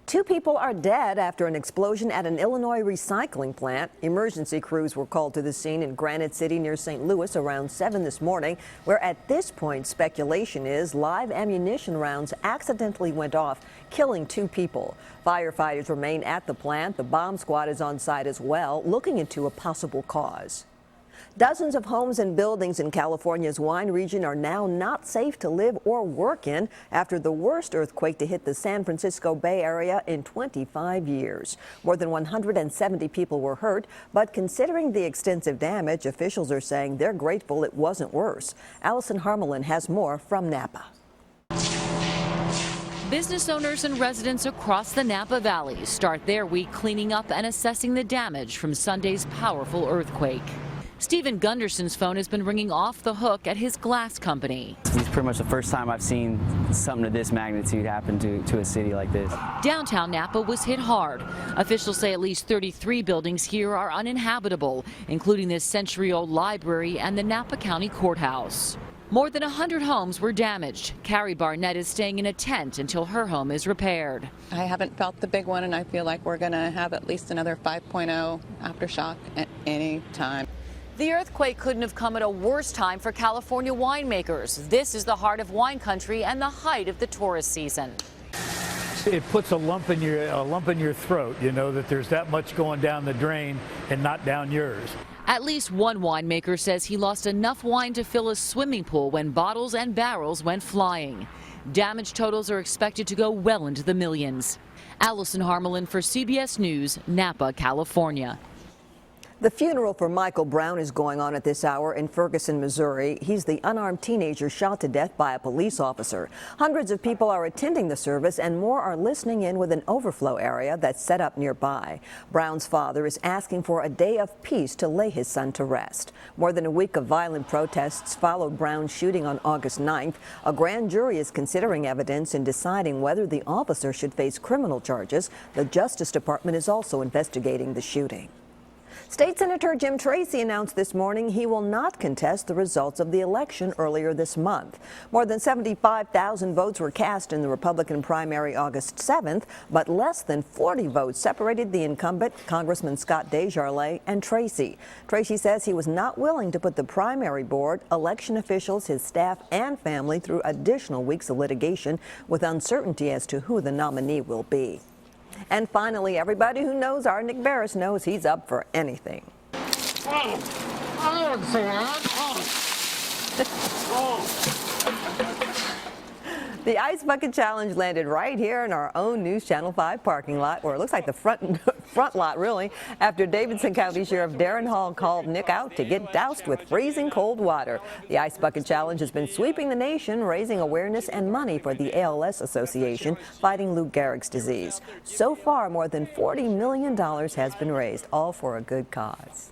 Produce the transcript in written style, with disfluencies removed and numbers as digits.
Two people are dead after an explosion at an Illinois recycling plant. Emergency crews were called to the scene in Granite City near St. Louis around 7 this morning, where at this point speculation is live ammunition rounds accidentally went off, killing two people. Firefighters remain at the plant. The bomb squad is on site as well, looking into a possible cause. Dozens of homes and buildings in California's wine region are now not safe to live or work in after the worst earthquake to hit the San Francisco Bay Area in 25 years. More than 170 people were hurt, but considering the extensive damage, officials are saying they're grateful it wasn't worse. Allison Harmelin has more from Napa. Business owners and residents across the Napa Valley start their week cleaning up and assessing the damage from Sunday's powerful earthquake. Stephen Gunderson's phone has been ringing off the hook at his glass company. It's pretty much the first time I've seen something of this magnitude happen to a city like this. Downtown Napa was hit hard. Officials say at least 33 buildings here are uninhabitable, including this century-old library and the Napa County Courthouse. More than 100 homes were damaged. Carrie Barnett is staying in a tent until her home is repaired. I haven't felt the big one, and I feel like we're going to have at least another 5.0 aftershock at any time. The earthquake couldn't have come at a worse time for California winemakers. This is the heart of wine country and the height of the tourist season. It puts a lump in your throat, you know, that there's that much going down the drain and not down yours. At least one winemaker says he lost enough wine to fill a swimming pool when bottles and barrels went flying. Damage totals are expected to go well into the millions. Allison Harmelin for CBS News, Napa, California. The funeral for Michael Brown is going on at this hour in Ferguson, Missouri. He's the unarmed teenager shot to death by a police officer. Hundreds of people are attending the service and more are listening in with an overflow area that's set up nearby. Brown's father is asking for a day of peace to lay his son to rest. More than a week of violent protests followed Brown's shooting on August 9th. A grand jury is considering evidence and deciding whether the officer should face criminal charges. The Justice Department is also investigating the shooting. State Senator Jim Tracy announced this morning he will not contest the results of the election earlier this month. More than 75,000 votes were cast in the Republican primary August 7th, but less than 40 votes separated the incumbent, Congressman Scott Desjardins, and Tracy. Tracy says he was not willing to put the primary board, election officials, his staff, and family through additional weeks of litigation with uncertainty as to who the nominee will be. And finally, everybody who knows our Nick Barris knows he's up for anything. The Ice Bucket Challenge landed right here in our own News Channel 5 parking lot, or it looks like the front lot, really, after Davidson County Sheriff Darren Hall called Nick out to get doused with freezing cold water. The Ice Bucket Challenge has been sweeping the nation, raising awareness and money for the ALS Association fighting Lou Gehrig's disease. So far, more than $40 million has been raised, all for a good cause.